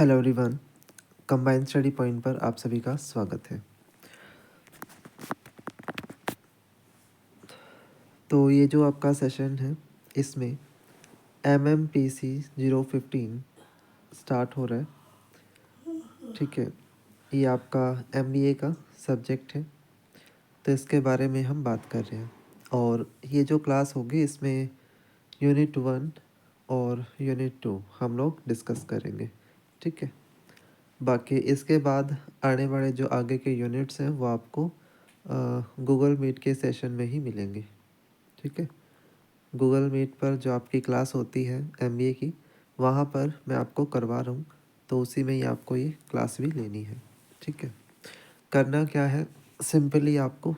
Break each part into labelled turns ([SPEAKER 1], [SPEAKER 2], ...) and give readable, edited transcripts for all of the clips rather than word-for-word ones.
[SPEAKER 1] Hello everyone, combined study point पर आप सभी का स्वागत है। तो ये जो आपका सेशन है इसमें MMPC 015 स्टार्ट हो रहा है। ठीक है, ये आपका MBA का सब्जेक्ट है, तो इसके बारे में हम बात कर रहे हैं। और ये जो क्लास होगी इसमें यूनिट 1 और यूनिट 2 हम लोग डिस्कस करेंगे। ठीक है, बाकी इसके बाद आने वाले जो आगे के यूनिट्स हैं वो आपको गूगल मीट के सेशन में ही मिलेंगे। ठीक है, गूगल मीट पर जो आपकी क्लास होती है MBA की, वहाँ पर मैं आपको करवा रहा हूँ, तो उसी में ही आपको ये क्लास भी लेनी है। ठीक है, करना क्या है, सिंपली आपको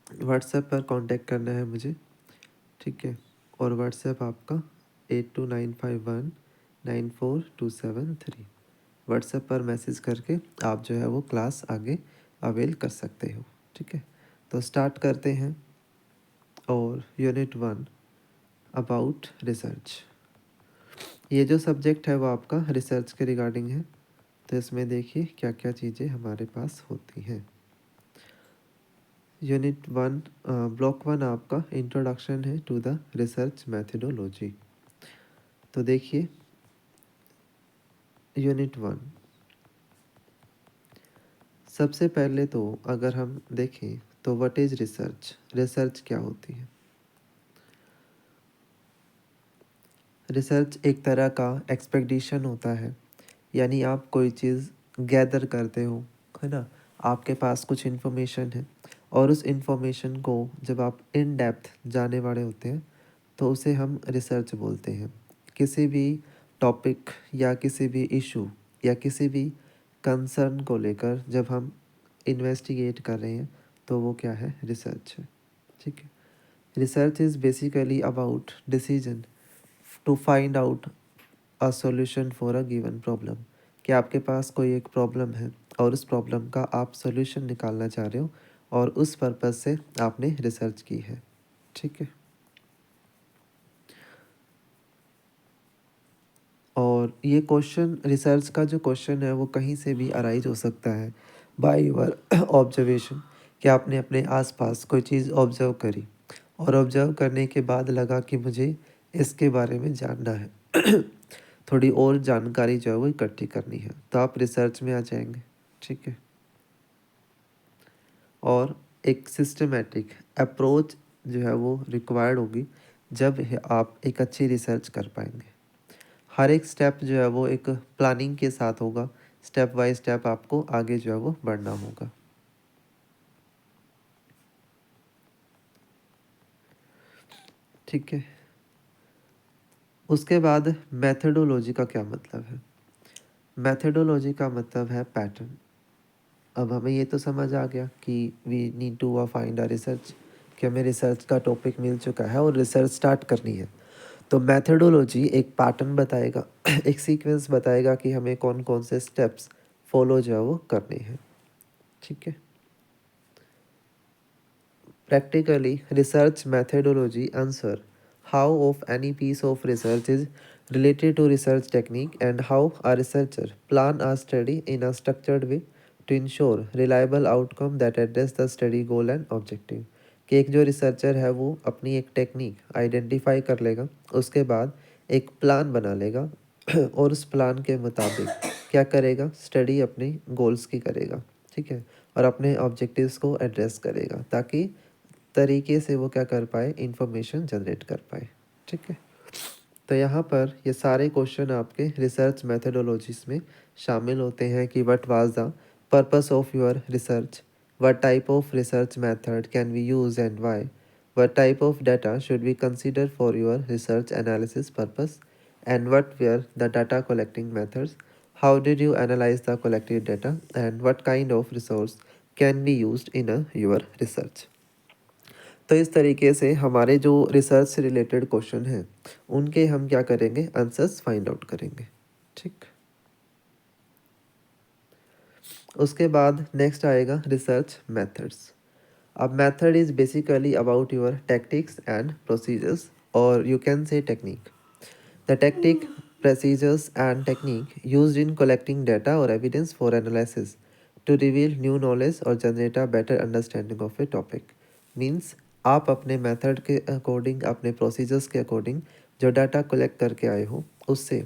[SPEAKER 1] व्हाट्सएप पर कांटेक्ट करना है मुझे। ठीक है, और व्हाट्सएप आपका 8295194273 व्हाट्सएप पर मैसेज करके आप जो है वो क्लास आगे अवेल कर सकते हो। ठीक है, तो स्टार्ट करते हैं। और यूनिट 1 अबाउट रिसर्च, ये जो सब्जेक्ट है वो आपका रिसर्च के रिगार्डिंग है। तो इसमें देखिए क्या क्या चीज़ें हमारे पास होती हैं। यूनिट 1 ब्लॉक 1 आपका इंट्रोडक्शन है टू द रिसर्च मैथडोलॉजी। तो देखिए यूनिट 1, सबसे पहले तो अगर हम देखें तो व्हाट इज़ रिसर्च, रिसर्च क्या होती है। रिसर्च एक तरह का एक्सपेडिशन होता है, यानी आप कोई चीज़ गैदर करते हो, है ना। आपके पास कुछ इन्फॉर्मेशन है और उस इन्फॉर्मेशन को जब आप इन डेप्थ जाने वाले होते हैं तो उसे हम रिसर्च बोलते हैं। किसी भी टॉपिक या किसी भी इशू या किसी भी कंसर्न को लेकर जब हम इन्वेस्टिगेट कर रहे हैं तो वो क्या है, रिसर्च है। ठीक है, research is basically about decision to find out a solution for a given problem, कि आपके पास कोई एक प्रॉब्लम है और उस प्रॉब्लम का आप सॉल्यूशन निकालना चाह रहे हो और उस पर्पज़ से आपने रिसर्च की है। ठीक है, और ये क्वेश्चन, रिसर्च का जो क्वेश्चन है वो कहीं से भी अराइज हो सकता है बाय योर ऑब्जर्वेशन, कि आपने अपने आसपास कोई चीज़ ऑब्जर्व करी और ऑब्जर्व करने के बाद लगा कि मुझे इसके बारे में जानना है थोड़ी और जानकारी जो है वो इकट्ठी करनी है, तो आप रिसर्च में आ जाएंगे। ठीक है, और एक सिस्टमेटिक अप्रोच जो है वो रिक्वायर्ड होगी जब आप एक अच्छी रिसर्च कर पाएंगे। हर एक स्टेप जो है वो एक प्लानिंग के साथ होगा, स्टेप बाय स्टेप आपको आगे जो है वो बढ़ना होगा। ठीक है, उसके बाद मेथडोलॉजी का क्या मतलब है। मेथडोलॉजी का मतलब है पैटर्न। अब हमें ये तो समझ आ गया कि we need to find a research, कि हमें रिसर्च का टॉपिक मिल चुका है और रिसर्च स्टार्ट करनी है। तो मेथडोलॉजी एक पैटर्न बताएगा एक सीक्वेंस बताएगा कि हमें कौन कौन से स्टेप्स फॉलो जो है वो करने हैं। ठीक है, practically research methodology answer how of any piece of research is related to research technique and how a researcher plan a study in a structured way to ensure reliable outcome that address the study goal and objective। कि एक जो researcher है वो अपनी एक technique identify कर लेगा, उसके बाद एक प्लान बना लेगा और उस प्लान के मुताबिक क्या करेगा, स्टडी अपने गोल्स की करेगा। ठीक है, और अपने ऑब्जेक्टिव्स को एड्रेस करेगा ताकि तरीके से वो क्या कर पाए, इंफॉर्मेशन जनरेट कर पाए। ठीक है, तो यहाँ पर ये सारे क्वेश्चन आपके रिसर्च मेथडोलॉजीज में शामिल होते हैं कि what was the purpose of your research, what type of research method can we use and why, what type of data should be consider for your research analysis purpose, and what were the data collecting methods, how did you analyze the collected data, and what kind of resource can be used in your research. तो इस तरीके से हमारे जो research से related question हैं उनके हम क्या करेंगे, आंसर्स फाइंड आउट करेंगे। ठीक, उसके बाद नेक्स्ट आएगा रिसर्च मेथड्स। अब method is basically about your tactics and procedures, और you can say technique. The tactic procedures and technique used in collecting data or evidence for analysis to reveal new knowledge or generate a better understanding of a topic. Means आप अपने method के according, अपने procedures के according जो data collect करके आए हो उससे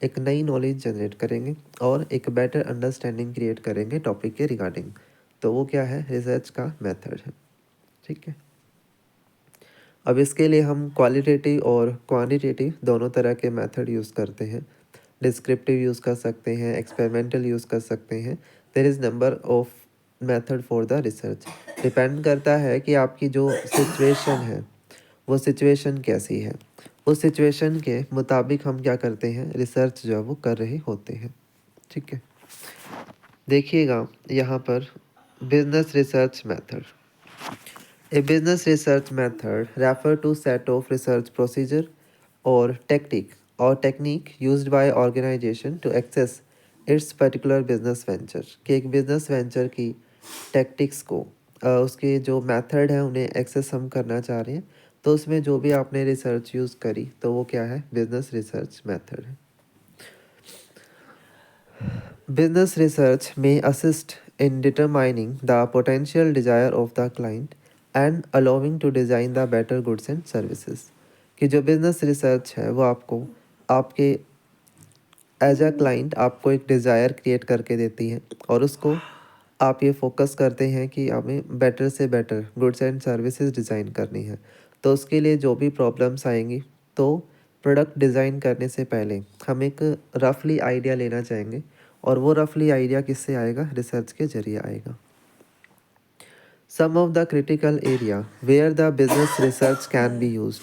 [SPEAKER 1] एक नई नॉलेज जनरेट करेंगे और एक बेटर अंडरस्टैंडिंग क्रिएट करेंगे टॉपिक के रिगार्डिंग। तो वो क्या है, रिसर्च का मेथड है। ठीक है। अब इसके लिए हम क्वालिटेटिव और क्वांटिटेटिव दोनों तरह के मेथड यूज़ करते हैं। डिस्क्रिप्टिव यूज़ कर सकते हैं, एक्सपेरिमेंटल यूज़ कर सकते हैं। There is number of method for the research. Depend करता है कि आपकी जो सिचुएशन है वो सिचुएशन कैसी है, उस सिचुएशन के मुताबिक हम क्या करते हैं, रिसर्च जो है वो कर रहे होते हैं। ठीक है। देखिएगा यहाँ पर business research method. A business research method refer to set of research procedure or technique used by organization to access its particular business venture। कि एक business venture की tactics को उसके जो method है उन्हें access हम करना चाह रहे हैं, तो उसमें जो भी आपने research यूज़ करी तो वो क्या है, business research method है। Business research may assist in determining the potential desire of the client and allowing to design the better goods and services। कि जो बिजनेस रिसर्च है वो आपको आपके एज अ क्लाइंट आपको एक डिज़ायर क्रिएट करके देती है और उसको आप ये फोकस करते हैं कि हमें बेटर से better goods and services design करनी है। तो उसके लिए जो भी प्रॉब्लम्स आएंगी, तो प्रोडक्ट डिज़ाइन करने से पहले हम एक रफली आइडिया लेना चाहेंगे और वो रफली आइडिया किससे आएगा, रिसर्च के जरिए आएगा। Some of the critical area where the business research can be used.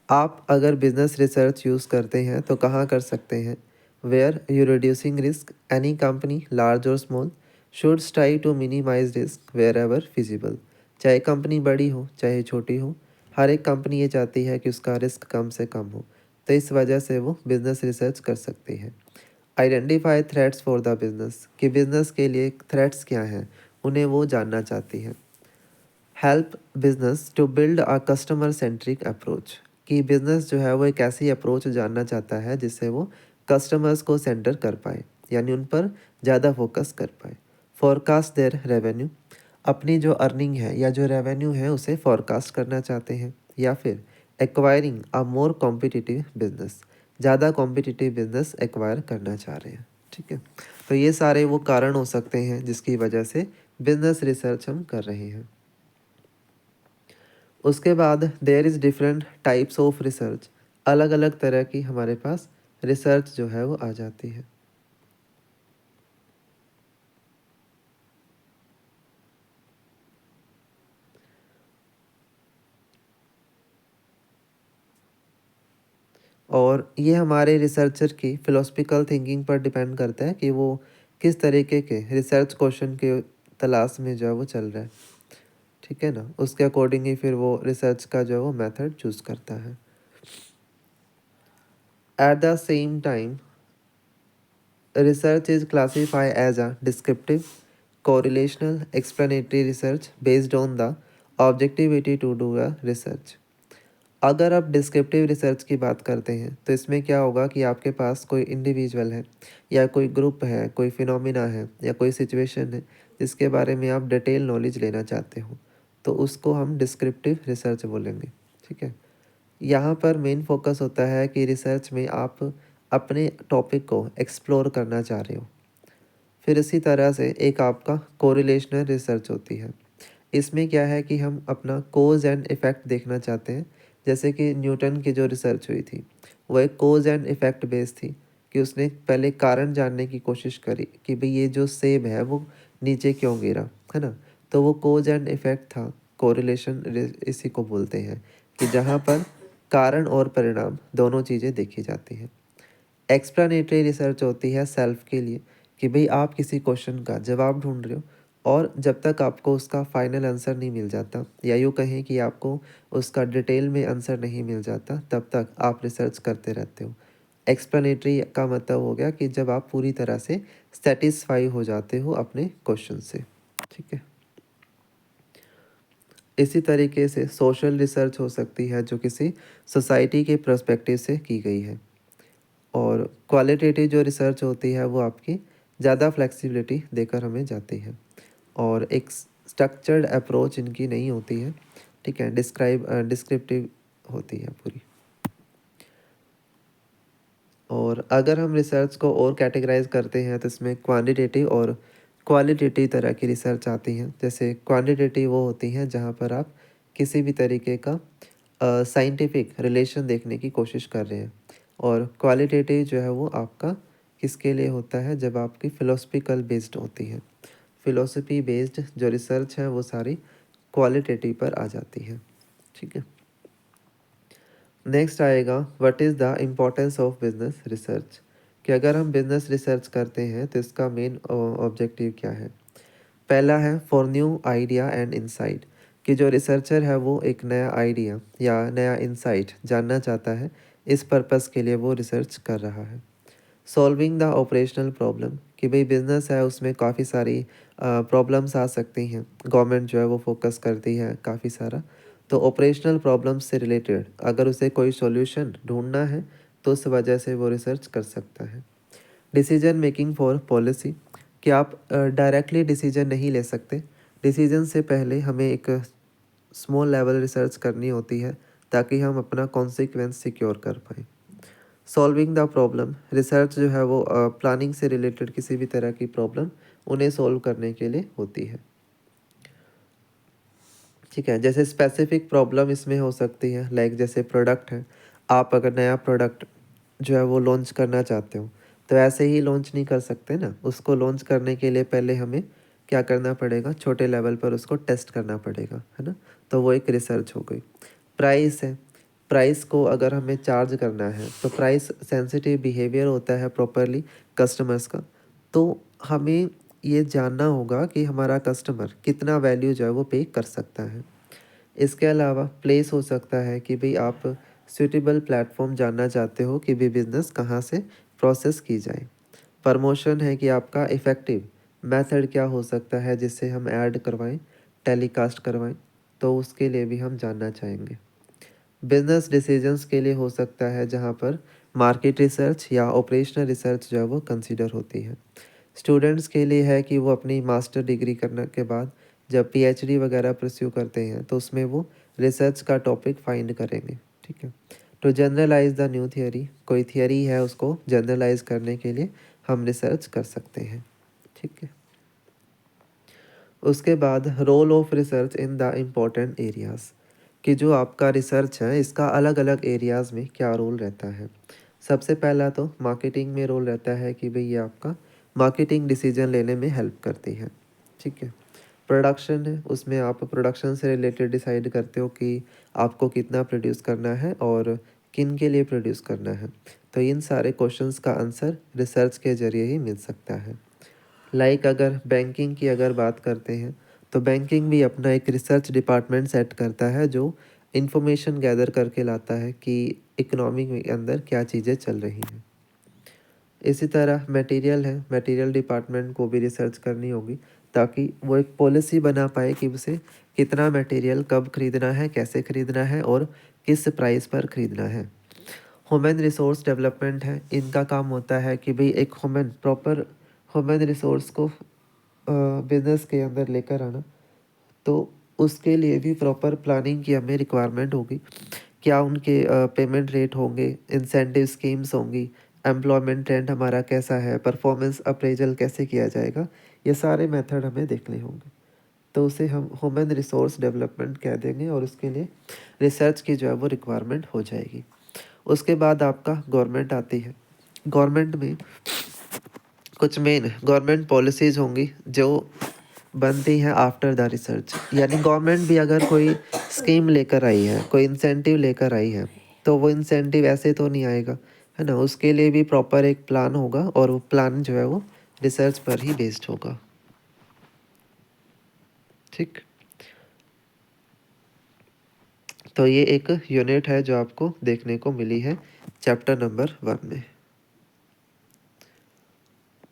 [SPEAKER 1] आप अगर बिजनेस रिसर्च यूज़ करते हैं तो कहाँ कर सकते हैं, where you reducing risk. Any company large और small should try to minimize risk where ever feasible. चाहे कंपनी बड़ी हो चाहे छोटी हो, हर एक कंपनी ये चाहती है कि उसका रिस्क कम से कम हो, तो इस वजह से वो बिजनेस रिसर्च कर सकती है। Identify threats for the business, कि बिजनेस के लिए थ्रेट्स क्या हैं उन्हें वो जानना चाहती है। Help business to build a customer centric approach, कि बिजनेस जो है वो एक ऐसी अप्रोच जानना चाहता है जिससे वो कस्टमर्स को सेंटर कर पाए, यानी उन पर ज़्यादा फोकस कर पाए। फोरकास्ट देयर रेवेन्यू, अपनी जो अर्निंग है या जो रेवेन्यू है उसे फोरकास्ट करना चाहते हैं। या फिर एक्वायरिंग अ मोर कॉम्पिटिटिव बिजनेस, ज़्यादा कॉम्पिटिटिव बिजनेस एक्वायर करना चाह रहे हैं। ठीक है। तो ये सारे वो कारण हो सकते हैं जिसकी वजह से बिजनेस रिसर्च हम कर रहे हैं। उसके बाद there is different types of research, अलग अलग तरह की हमारे पास रिसर्च जो है वो आ जाती है। और ये हमारे रिसर्चर की फ़िलोसफिकल थिंकिंग पर डिपेंड करता है कि वो किस तरीके के रिसर्च क्वेश्चन के तलाश में जो है वो चल रहा है। ठीक है ना, उसके अकॉर्डिंग ही फिर वो रिसर्च का जो है वो मेथड चूज़ करता है। At the same time research is classified as a descriptive, correlational, explanatory research based on the objectivity to do a research। अगर आप डिस्क्रिप्टिव रिसर्च की बात करते हैं तो इसमें क्या होगा कि आपके पास कोई इंडिविजुअल है या कोई ग्रुप है, कोई फिनोमिना है या कोई सिचुएशन है जिसके बारे में आप डिटेल नॉलेज लेना चाहते हो, तो उसको हम डिस्क्रिप्टिव रिसर्च बोलेंगे। ठीक है। यहाँ पर मेन फोकस होता है कि रिसर्च में आप अपने टॉपिक को एक्सप्लोर करना चाह रहे हो। फिर इसी तरह से एक आपका कोरिलेशनल रिसर्च होती है। इसमें क्या है कि हम अपना कोज एंड इफ़ेक्ट देखना चाहते हैं। जैसे कि न्यूटन की जो रिसर्च हुई थी वो एक कोज एंड इफ़ेक्ट बेस्ड थी, कि उसने पहले कारण जानने की कोशिश करी कि भाई ये जो सेब है वो नीचे क्यों गिरा, है ना। तो वो कोज एंड इफ़ेक्ट था, कोरिलेशन इसी को बोलते हैं, कि जहाँ पर कारण और परिणाम दोनों चीज़ें देखी जाती हैं। एक्सप्लेनेटरी रिसर्च होती है सेल्फ के लिए, कि भाई आप किसी क्वेश्चन का जवाब ढूंढ रहे हो और जब तक आपको उसका फाइनल आंसर नहीं मिल जाता, या यूँ कहें कि आपको उसका डिटेल में आंसर नहीं मिल जाता, तब तक आप रिसर्च करते रहते हो। एक्सप्लेनेटरी का मतलब हो गया कि जब आप पूरी तरह से सेटिस्फाई हो जाते हो अपने क्वेश्चन से। ठीक है। इसी तरीके से सोशल रिसर्च हो सकती है जो किसी सोसाइटी के पर्सपेक्टिव से की गई है। और क्वालिटेटिव जो रिसर्च होती है वो आपकी ज़्यादा फ्लेक्सिबिलिटी देकर हमें जाती है और एक स्ट्रक्चर्ड अप्रोच इनकी नहीं होती है, ठीक है, डिस्क्रिप्टिव होती है पूरी। और अगर हम रिसर्च को और कैटेगराइज करते हैं तो इसमें क्वांटिटेटिव और क्वालिटेटिव तरह की रिसर्च आती हैं। जैसे क्वांटिटेटिव वो होती हैं जहाँ पर आप किसी भी तरीके का साइंटिफिक रिलेशन देखने की कोशिश कर रहे हैं, और क्वालिटेटिव जो है वो आपका किसके लिए होता है, जब आपकी फ़िलोसफिकल बेस्ड होती है। फ़िलोसफी बेस्ड जो रिसर्च है वो सारी क्वालिटेटिव पर आ जाती है, ठीक है। नेक्स्ट आएगा what is the importance of business research, कि अगर हम बिजनेस रिसर्च करते हैं तो इसका मेन ऑब्जेक्टिव क्या है। पहला है for new idea and insight, कि जो रिसर्चर है वो एक नया आइडिया या नया इंसाइट जानना चाहता है, इस पर्पस के लिए वो रिसर्च कर रहा है। सॉल्विंग द ऑपरेशनल प्रॉब्लम, कि भाई बिजनेस है उसमें काफ़ी सारी प्रॉब्लम्स आ सकती हैं, गवर्नमेंट जो है वो फोकस करती है काफ़ी सारा, तो ऑपरेशनल प्रॉब्लम्स से रिलेटेड अगर उसे कोई सॉल्यूशन ढूंढना है तो उस वजह से वो रिसर्च कर सकता है। डिसीजन मेकिंग फॉर पॉलिसी, कि आप डायरेक्टली डिसीजन नहीं ले सकते, डिसीजन से पहले हमें एक स्मॉल लेवल रिसर्च करनी होती है ताकि हम अपना कॉन्सिक्वेंस सिक्योर कर पाएँ। सॉल्विंग द प्रॉब्लम, रिसर्च जो है वो प्लानिंग से रिलेटेड किसी भी तरह की प्रॉब्लम उन्हें सॉल्व करने के लिए होती है, ठीक है। जैसे स्पेसिफिक प्रॉब्लम इसमें हो सकती है, लाइक जैसे प्रोडक्ट है, आप अगर नया प्रोडक्ट जो है वो लॉन्च करना चाहते हो तो ऐसे ही लॉन्च नहीं कर सकते ना, उसको लॉन्च करने के लिए पहले हमें क्या करना पड़ेगा, छोटे लेवल पर उसको टेस्ट करना पड़ेगा, है ना, तो वो एक रिसर्च हो गई। प्राइस है, प्राइस को अगर हमें चार्ज करना है तो प्राइस सेंसिटिव बिहेवियर होता है प्रॉपरली कस्टमर्स का, तो हमें ये जानना होगा कि हमारा कस्टमर कितना वैल्यू जो है वो पे कर सकता है। इसके अलावा प्लेस हो सकता है कि भाई आप सूटेबल प्लेटफॉर्म जानना चाहते हो कि भी बिज़नेस कहाँ से प्रोसेस की जाए। प्रमोशन है कि आपका इफ़ेक्टिव मेथड क्या हो सकता है जिससे हम ऐड करवाएं, टेलीकास्ट करवाएं, तो उसके लिए भी हम जानना चाहेंगे। बिजनेस डिसीजंस के लिए हो सकता है जहाँ पर मार्केट रिसर्च या ऑपरेशनल रिसर्च जो है वो कंसीडर होती है। स्टूडेंट्स के लिए है कि वो अपनी मास्टर डिग्री करने के बाद जब पीएचडी वगैरह परस्यू करते हैं तो उसमें वो रिसर्च का टॉपिक फाइंड करेंगे, ठीक है। To generalize the new theory, कोई थियरी है उसको जनरलाइज करने के लिए हम रिसर्च कर सकते हैं, ठीक है। उसके बाद role of research in the important areas, कि जो आपका रिसर्च है इसका अलग अलग एरियाज़ में क्या रोल रहता है। सबसे पहला तो मार्केटिंग में रोल रहता है कि भाई ये आपका मार्केटिंग डिसीजन लेने में हेल्प करती है, ठीक है। प्रोडक्शन है, उसमें आप प्रोडक्शन से रिलेटेड डिसाइड करते हो कि आपको कितना प्रोड्यूस करना है और किन के लिए प्रोड्यूस करना है, तो इन सारे क्वेश्चंस का आंसर रिसर्च के ज़रिए ही मिल सकता है। अगर बैंकिंग की अगर बात करते हैं तो बैंकिंग भी अपना एक रिसर्च डिपार्टमेंट सेट करता है जो इंफॉर्मेशन गैदर करके लाता है कि इकोनॉमी के अंदर क्या चीज़ें चल रही हैं। इसी तरह मटेरियल है, मटेरियल डिपार्टमेंट को भी रिसर्च करनी होगी ताकि वो एक पॉलिसी बना पाए कि उसे कितना मटेरियल कब खरीदना है, कैसे खरीदना है और किस प्राइस पर खरीदना है। ह्यूमन रिसोर्स डेवलपमेंट है, इनका काम होता है कि भाई एक प्रॉपर ह्यूमन रिसोर्स को बिजनेस के अंदर लेकर आना, तो उसके लिए भी प्रॉपर प्लानिंग की हमें रिक्वायरमेंट होगी। क्या उनके पेमेंट रेट होंगे, इंसेंटिव स्कीम्स होंगी, एम्प्लॉयमेंट ट्रेंड हमारा कैसा है, परफॉर्मेंस अप्रेजल कैसे किया जाएगा, ये सारे मेथड हमें देखने होंगे, तो उसे हम ह्यूमन रिसोर्स डेवलपमेंट कह देंगे और उसके लिए रिसर्च की जो है वो रिक्वायरमेंट हो जाएगी। उसके बाद आपका गवर्नमेंट आती है। गवर्नमेंट में कुछ मेन गवर्नमेंट पॉलिसीज़ होंगी जो बनती हैं आफ्टर द रिसर्च, यानी गवर्नमेंट भी अगर कोई स्कीम लेकर आई है, कोई इंसेंटिव लेकर आई है, तो वो इंसेंटिव ऐसे तो नहीं आएगा, है ना, उसके लिए भी प्रॉपर एक प्लान होगा और वो प्लान जो है वो रिसर्च पर ही बेस्ड होगा, ठीक। तो ये एक यूनिट है जो आपको देखने को मिली है चैप्टर नंबर 1 में,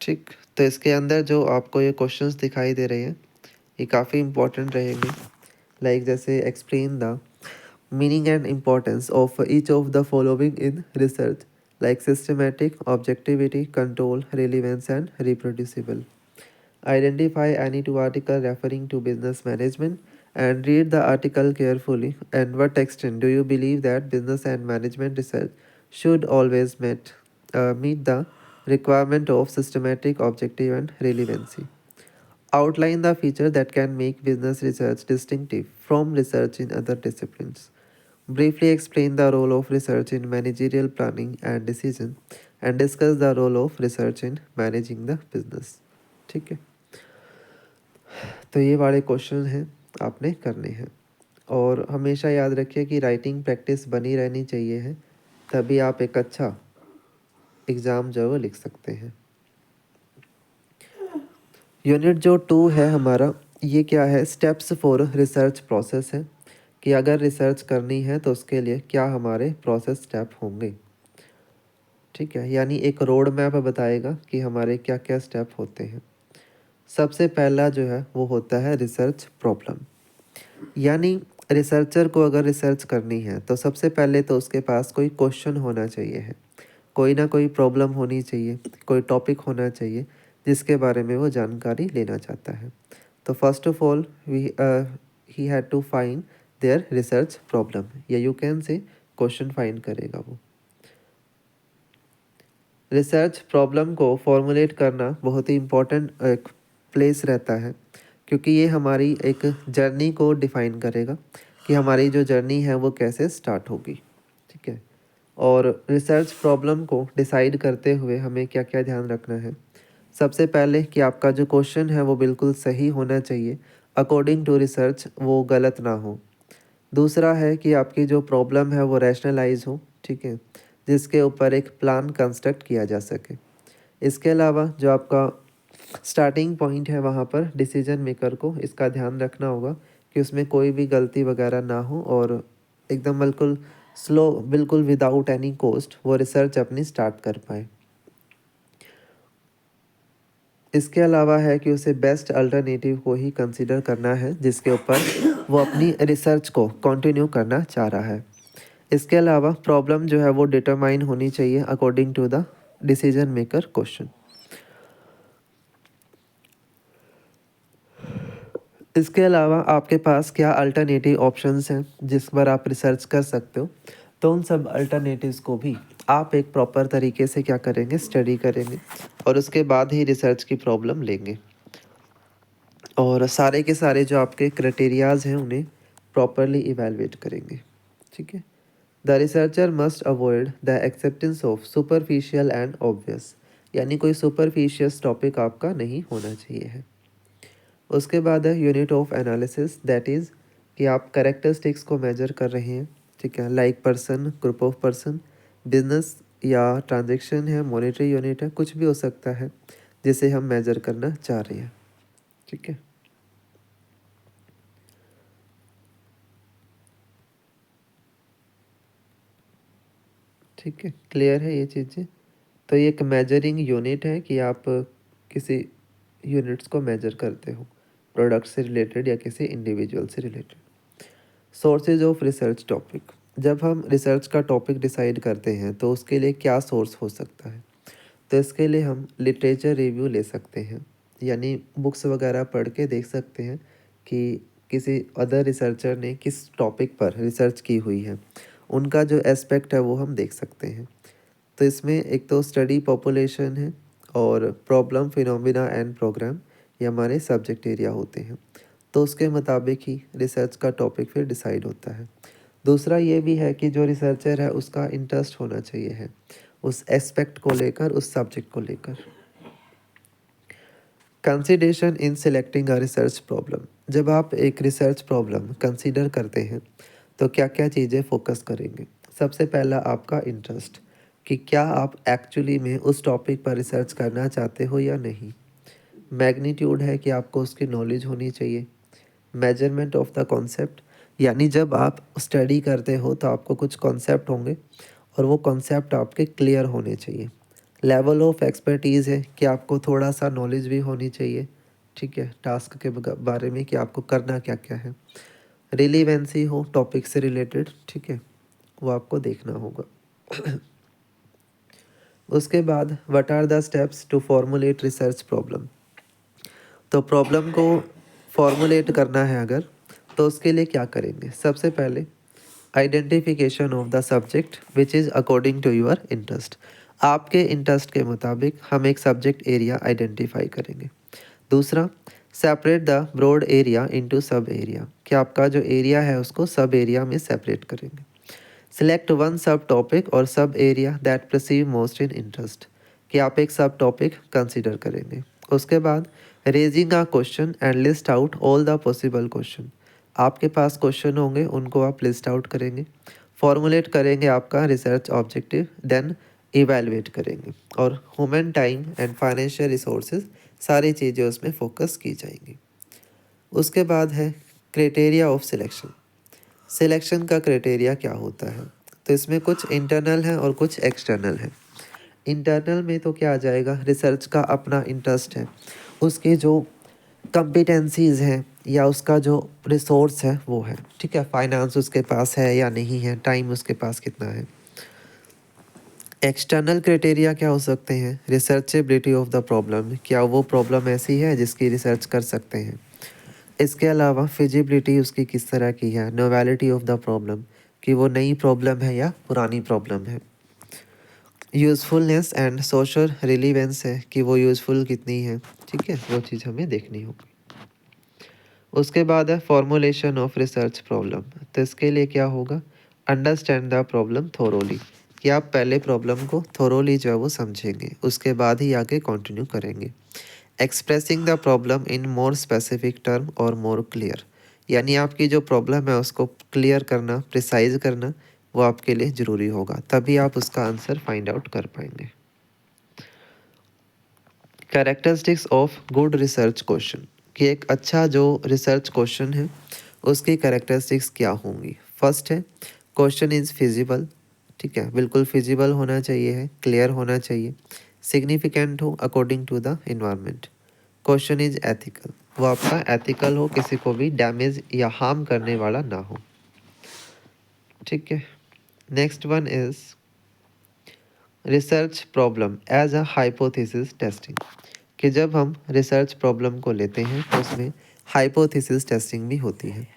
[SPEAKER 1] ठीक। तो इसके अंदर जो आपको ये क्वेश्चंस दिखाई दे रहे हैं ये काफ़ी इंपॉर्टेंट रहेंगे, जैसे explain the meaning and importance of each of the following in research, like systematic, objectivity, control, relevance, and reproducible. Identify any two articles referring to business management and read the article carefully. And what extent do you believe that business and management research should always meet the requirement of systematic, objective, and relevancy? Outline the feature that can make business research distinctive from research in other disciplines. Briefly explain the role of research in managerial planning and decision and discuss the role of research in managing the business. ठीक है, तो ये वाले question हैं आपने करने हैं। और हमेशा याद रखिए कि राइटिंग प्रैक्टिस बनी रहनी चाहिए है, तभी आप एक अच्छा एग्ज़ाम जो है वो लिख सकते हैं। यूनिट जो 2 है हमारा, ये क्या है, स्टेप्स फॉर रिसर्च प्रोसेस है कि अगर रिसर्च करनी है तो उसके लिए क्या हमारे प्रोसेस स्टेप होंगे। ठीक है, यानी एक रोड मैप बताएगा कि हमारे क्या क्या स्टेप होते हैं। सबसे पहला जो है वो होता है रिसर्च प्रॉब्लम, यानी रिसर्चर को अगर रिसर्च करनी है तो सबसे पहले तो उसके पास कोई क्वेश्चन होना चाहिए है, कोई ना कोई प्रॉब्लम होनी चाहिए, कोई टॉपिक होना चाहिए जिसके बारे में वो जानकारी लेना चाहता है। तो first of all he had to find their research problem, या you can say question find करेगा वो। रिसर्च प्रॉब्लम को फॉर्मुलेट करना बहुत ही इम्पोर्टेंट एक प्लेस रहता है, क्योंकि ये हमारी एक जर्नी को डिफ़ाइन करेगा कि हमारी जो जर्नी है वो कैसे स्टार्ट होगी। ठीक है, और रिसर्च प्रॉब्लम को डिसाइड करते हुए हमें क्या क्या ध्यान रखना है। सबसे पहले कि आपका जो क्वेश्चन है वो बिल्कुल सही होना चाहिए, अकॉर्डिंग टू रिसर्च वो गलत ना हो। दूसरा है कि आपकी जो प्रॉब्लम है वो रैशनलाइज हो, ठीक है, जिसके ऊपर एक प्लान कंस्ट्रक्ट किया जा सके। इसके अलावा जो आपका स्टार्टिंग पॉइंट है वहाँ पर डिसीजन मेकर को इसका ध्यान रखना होगा कि उसमें कोई भी गलती वगैरह ना हो और एकदम बिल्कुल स्लो, बिल्कुल विदाउट एनी कॉस्ट वो रिसर्च अपनी स्टार्ट कर पाए। इसके अलावा है कि उसे बेस्ट अल्टरनेटिव को ही कंसिडर करना है जिसके ऊपर वो अपनी रिसर्च को कंटिन्यू करना चाह रहा है। इसके अलावा प्रॉब्लम जो है वो डिटरमाइन होनी चाहिए according to the decision maker question. इसके अलावा आपके पास क्या अल्टरनेटिव ऑप्शंस हैं जिस पर आप रिसर्च कर सकते हो, तो उन सब अल्टरनेटिव्स को भी आप एक प्रॉपर तरीके से क्या करेंगे, स्टडी करेंगे और उसके बाद ही रिसर्च की प्रॉब्लम लेंगे और सारे के सारे जो आपके क्राइटेरियाज हैं उन्हें प्रॉपरली इवेलुएट करेंगे। ठीक है, the researcher must avoid the acceptance of superficial and obvious, यानी कोई सुपरफिशियस टॉपिक आपका नहीं होना चाहिए है। उसके बाद है unit of analysis, that is कि आप कैरेक्टरिस्टिक्स को मेजर कर रहे हैं। ठीक है, like person, group of person, business या ट्रांजेक्शन है, मॉनेटरी यूनिट है, कुछ भी हो सकता है जिसे हम मेजर करना चाह रहे हैं। ठीक है, ठीक है, क्लियर है ये चीज़ें। तो ये एक मेजरिंग यूनिट है कि आप किसी यूनिट्स को मेजर करते हो, प्रोडक्ट से रिलेटेड या किसी इंडिविजुअल से related. Sources of research topic, जब हम रिसर्च का टॉपिक डिसाइड करते हैं तो उसके लिए क्या सोर्स हो सकता है, तो इसके लिए हम लिटरेचर रिव्यू ले सकते हैं, यानी बुक्स वगैरह पढ़ के देख सकते हैं कि किसी अदर रिसर्चर ने किस टॉपिक पर रिसर्च की हुई है, उनका जो एस्पेक्ट है वो हम देख सकते हैं। तो इसमें एक तो स्टडी पॉपुलेशन है और प्रॉब्लम, फिनोमिना एंड प्रोग्राम, ये हमारे सब्जेक्ट एरिया होते हैं, तो उसके मुताबिक ही रिसर्च का टॉपिक फिर डिसाइड होता है। दूसरा ये भी है कि जो रिसर्चर है उसका इंटरेस्ट होना चाहिए है उस एस्पेक्ट को लेकर, उस सब्जेक्ट को लेकर। Consideration in selecting a research problem, जब आप एक रिसर्च प्रॉब्लम कंसीडर करते हैं तो क्या क्या चीज़ें फोकस करेंगे। सबसे पहला आपका इंटरेस्ट, कि क्या आप एक्चुअली में उस टॉपिक पर रिसर्च करना चाहते हो या नहीं। मैग्नीट्यूड है कि आपको उसकी नॉलेज होनी चाहिए। मेजरमेंट ऑफ द कॉन्सेप्ट, यानी जब आप स्टडी करते हो तो आपको कुछ कॉन्सेप्ट होंगे और वो कॉन्सेप्ट आपके क्लियर होने चाहिए। लेवल ऑफ एक्सपर्टीज़ है कि आपको थोड़ा सा नॉलेज भी होनी चाहिए, ठीक है, टास्क के बारे में कि आपको करना क्या क्या है। रिलीवेंसी हो टॉपिक से रिलेटेड, ठीक है, वो आपको देखना होगा। उसके बाद what are the steps to formulate research problem. तो प्रॉब्लम को फॉर्मुलेट करना है अगर, तो उसके लिए क्या करेंगे? सबसे पहले identification of the subject which is according to your interest. आपके इंटरेस्ट के मुताबिक हम एक सब्जेक्ट एरिया आइडेंटिफाई करेंगे। दूसरा, separate the broad area into sub area, कि आपका जो एरिया है उसको सब एरिया में सेपरेट करेंगे। सिलेक्ट वन सब टॉपिक और सब area that perceive most in interest, कि आप एक सब टॉपिक कंसिडर करेंगे। उसके बाद raising a question and list out all the possible question, आपके पास क्वेश्चन होंगे उनको आप लिस्ट आउट करेंगे, फॉर्मुलेट करेंगे आपका रिसर्च ऑब्जेक्टिव, देन इवेलुएट करेंगे, और human time and financial resources सारी चीज़ें उसमें फोकस की जाएंगी। उसके बाद है क्राइटेरिया ऑफ सिलेक्शन। सिलेक्शन का क्राइटेरिया क्या होता है? तो इसमें कुछ इंटरनल है और कुछ एक्सटर्नल है। इंटरनल में तो क्या आ जाएगा, रिसर्च का अपना इंटरेस्ट है, उसके जो कम्पिटेंसीज हैं या उसका जो रिसोर्स है वो है, ठीक है, फाइनेंस उसके पास है या नहीं है, टाइम उसके पास कितना है। एक्सटर्नल क्राइटेरिया क्या हो सकते हैं? रिसर्चेबिलिटी ऑफ द प्रॉब्लम, क्या वो प्रॉब्लम ऐसी है जिसकी रिसर्च कर सकते हैं। इसके अलावा फिजिबिलिटी उसकी किस तरह की है। नोवेलिटी ऑफ द प्रॉब्लम, कि वो नई प्रॉब्लम है या पुरानी प्रॉब्लम है। यूज़फुलनेस एंड सोशल रिलीवेंस है, कि वो यूज़फुल कितनी है, ठीक है, वो चीज़ हमें देखनी होगी। उसके बाद है फॉर्मुलेशन ऑफ रिसर्च प्रॉब्लम। तो इसके लिए क्या होगा? अंडरस्टैंड द प्रॉब्लम थोरोली, कि आप पहले प्रॉब्लम को थोरोली जो है वो समझेंगे, उसके बाद ही आगे कंटिन्यू करेंगे। Expressing the problem in more specific term और मोर क्लियर, यानी आपकी जो प्रॉब्लम है उसको क्लियर करना, प्रिसाइज करना, वो आपके लिए ज़रूरी होगा, तभी आप उसका आंसर फाइंड आउट कर पाएंगे। Characteristics of good research question, कि एक अच्छा जो रिसर्च क्वेश्चन है उसकी कैरेक्टरिस्टिक्स क्या होंगी। फर्स्ट है क्वेश्चन इज़ फिजिबल, ठीक है, बिल्कुल फिजिबल होना चाहिए है, क्लियर होना चाहिए, सिग्निफिकेंट हो according to the environment. Question is ethical, वो आपका एथिकल हो, किसी को भी डैमेज या हार्म करने वाला ना हो, ठीक है। Next one is research problem as a hypothesis testing, कि जब हम रिसर्च प्रॉब्लम को लेते हैं तो उसमें हाइपोथेसिस टेस्टिंग भी होती है।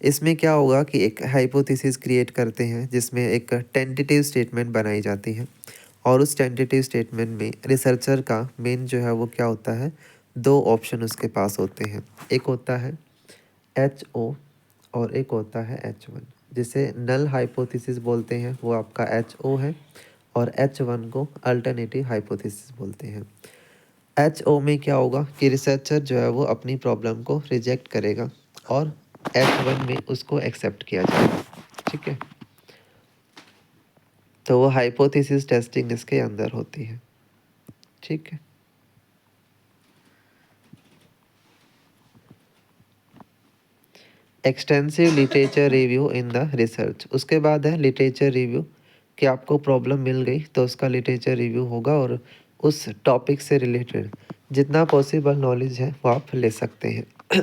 [SPEAKER 1] इसमें क्या होगा कि एक हाइपोथेसिस क्रिएट करते हैं जिसमें एक टेंटेटिव स्टेटमेंट बनाई जाती है, और उस टेंटेटिव स्टेटमेंट में रिसर्चर का मेन जो है वो क्या होता है, दो ऑप्शन उसके पास होते हैं। एक होता है HO और एक होता है H1, जिसे नल हाइपोथेसिस बोलते हैं, वो आपका HO है, और H1 को अल्टरनेटिव हाइपोथेसिस बोलते हैं। HO में क्या होगा कि रिसर्चर जो है वो अपनी प्रॉब्लम को रिजेक्ट करेगा और H1 में उसको एक्सेप्ट किया जाएगा, ठीक है। तो वो हाइपोथेसिस टेस्टिंग इसके अंदर होती है, ठीक है। Extensive literature review in the research, उसके बाद है लिटरेचर रिव्यू, कि आपको प्रॉब्लम मिल गई तो उसका लिटरेचर रिव्यू होगा और उस टॉपिक से रिलेटेड जितना पॉसिबल नॉलेज है वो आप ले सकते हैं।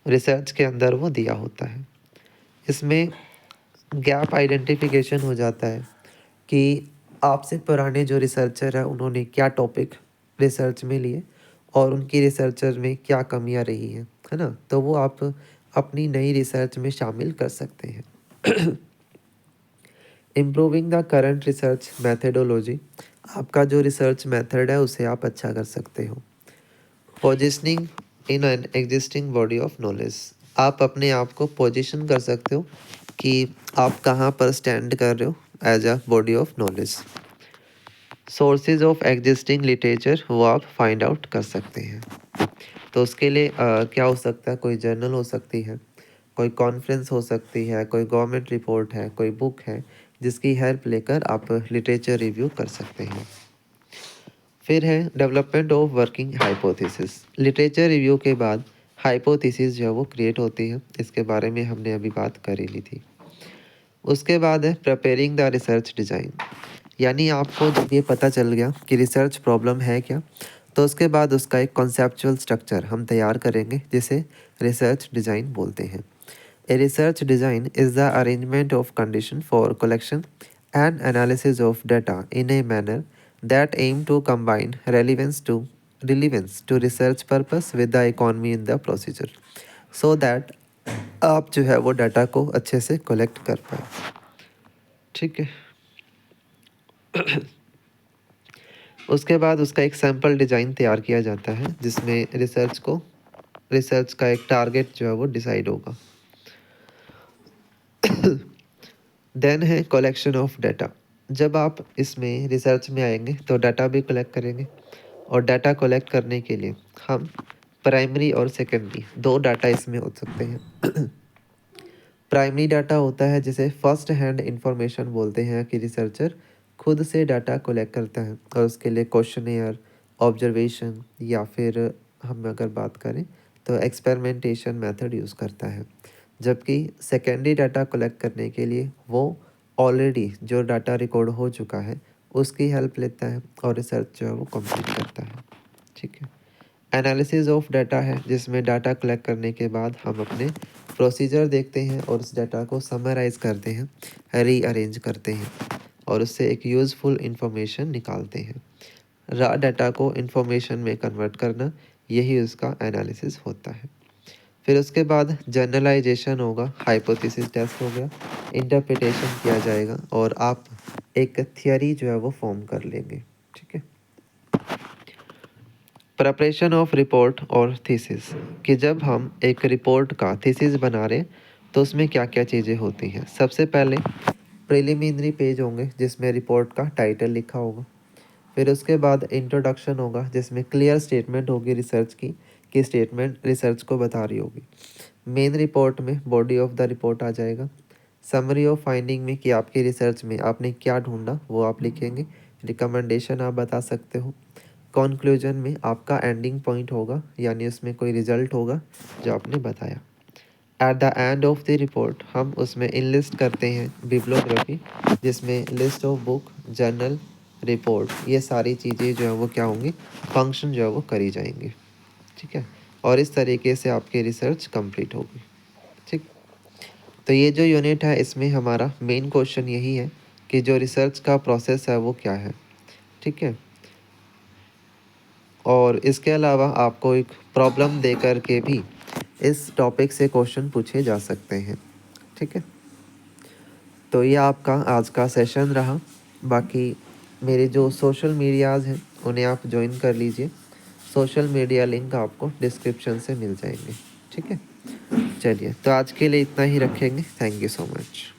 [SPEAKER 1] रिसर्च के अंदर वो दिया होता है। इसमें गैप आइडेंटिफिकेशन हो जाता है कि आपसे पुराने जो रिसर्चर है उन्होंने क्या टॉपिक रिसर्च में लिए और उनकी रिसर्चर में क्या कमियां रही हैं, है ना, तो वो आप अपनी नई रिसर्च में शामिल कर सकते हैं। Improving the current research methodology, आपका जो रिसर्च मेथड है उसे आप अच्छा कर सकते हो। Positioning in an existing body of knowledge, आप अपने आप को पोजीशन कर सकते हो कि आप कहाँ पर स्टैंड कर रहे हो as a body of knowledge. Sources of existing literature, वो आप फाइंड आउट कर सकते हैं। तो उसके लिए क्या हो सकता है, कोई जर्नल हो सकती है, कोई कॉन्फ्रेंस हो सकती है, कोई गवर्नमेंट रिपोर्ट है, कोई बुक है, जिसकी हेल्प लेकर आप लिटरेचर रिव्यू कर सकते हैं। फिर है development of working hypothesis, literature review के बाद हाइपोथेसिस जो है वो क्रिएट होती है, इसके बारे में हमने अभी बात कर ही ली थी। उसके बाद है प्रिपेयरिंग द रिसर्च डिज़ाइन, यानी आपको जब ये पता चल गया कि रिसर्च प्रॉब्लम है क्या, तो उसके बाद उसका एक कॉन्सेप्चुअल स्ट्रक्चर हम तैयार करेंगे जिसे रिसर्च डिज़ाइन बोलते हैं। A research design is the arrangement of condition for collection and analysis of data in a manner that aim to combine relevance to research purpose with the economy in the procedure, so that आप जो है वो data को अच्छे से collect कर पाए। ठीक है। उसके बाद उसका एक सैम्पल डिज़ाइन तैयार किया जाता है जिसमें रिसर्च का एक टारगेट जो है वो डिसाइड होगा। देन है कलेक्शन ऑफ डाटा। जब आप इसमें रिसर्च में आएंगे तो डाटा भी कलेक्ट करेंगे, और डाटा कलेक्ट करने के लिए हम प्राइमरी और सेकेंडरी दो डाटा इसमें हो सकते हैं। प्राइमरी डाटा होता है जिसे फर्स्ट हैंड इंफॉर्मेशन बोलते हैं कि रिसर्चर खुद से डाटा कलेक्ट करता है और उसके लिए क्वेश्चनेयर, ऑब्जर्वेशन या फिर हम अगर बात करें तो एक्सपेरिमेंटेशन मेथड यूज़ करता है। जबकि सेकेंडरी डाटा कलेक्ट करने के लिए वो ऑलरेडी जो डाटा रिकॉर्ड हो चुका है उसकी हेल्प लेता है और रिसर्च जो है वो कंप्लीट करता है। ठीक है। एनालिसिस ऑफ डाटा है जिसमें डाटा कलेक्ट करने के बाद हम अपने प्रोसीजर देखते हैं और उस डाटा को समराइज़ करते हैं, रीअरेंज करते हैं और उससे एक यूज़फुल इंफॉर्मेशन निकालते हैं। रॉ डाटा को इंफॉर्मेशन में कन्वर्ट करना, यही उसका एनालिसिस होता है। फिर उसके बाद जनरलाइजेशन होगा, हाइपोथेसिस टेस्ट हो गया, इंटरप्रिटेशन किया जाएगा और आप एक थियरी जो है वो फॉर्म कर लेंगे। ठीक है। प्रिपरेशन ऑफ रिपोर्ट और थीसिस, कि जब हम एक रिपोर्ट का थीसिस बना रहे तो उसमें क्या क्या चीज़ें होती हैं। सबसे पहले प्रिलिमिनरी पेज होंगे जिसमें रिपोर्ट का टाइटल लिखा होगा। फिर उसके बाद इंट्रोडक्शन होगा जिसमें क्लियर स्टेटमेंट होगी रिसर्च की, कि स्टेटमेंट रिसर्च को बता रही होगी। मेन रिपोर्ट में बॉडी ऑफ द रिपोर्ट आ जाएगा। समरी ऑफ फाइंडिंग में कि आपकी रिसर्च में आपने क्या ढूंढा वो आप लिखेंगे। रिकमेंडेशन आप बता सकते हो। कंक्लूजन में आपका एंडिंग पॉइंट होगा, यानी उसमें कोई रिजल्ट होगा जो आपने बताया। At the end of the report हम उसमें इनलिस्ट करते हैं बिब्लियोग्राफी, जिसमें list of book, journal, report, ये सारी चीज़ें जो है वो क्या होंगी, फंक्शन जो है वो करी जाएंगी। ठीक है। और इस तरीके से आपकी रिसर्च कंप्लीट होगी। ठीक। तो ये जो यूनिट है इसमें हमारा मेन क्वेश्चन यही है कि जो रिसर्च का प्रोसेस है वो क्या है। ठीक है। और इसके अलावा आपको एक प्रॉब्लम दे कर के भी इस टॉपिक से क्वेश्चन पूछे जा सकते हैं। ठीक है। तो ये आपका आज का सेशन रहा। बाकी मेरे जो सोशल मीडियाज़ हैं उन्हें आप ज्वाइन कर लीजिए। सोशल मीडिया लिंक आपको डिस्क्रिप्शन से मिल जाएंगे। ठीक है। चलिए, तो आज के लिए इतना ही रखेंगे। Thank you so much.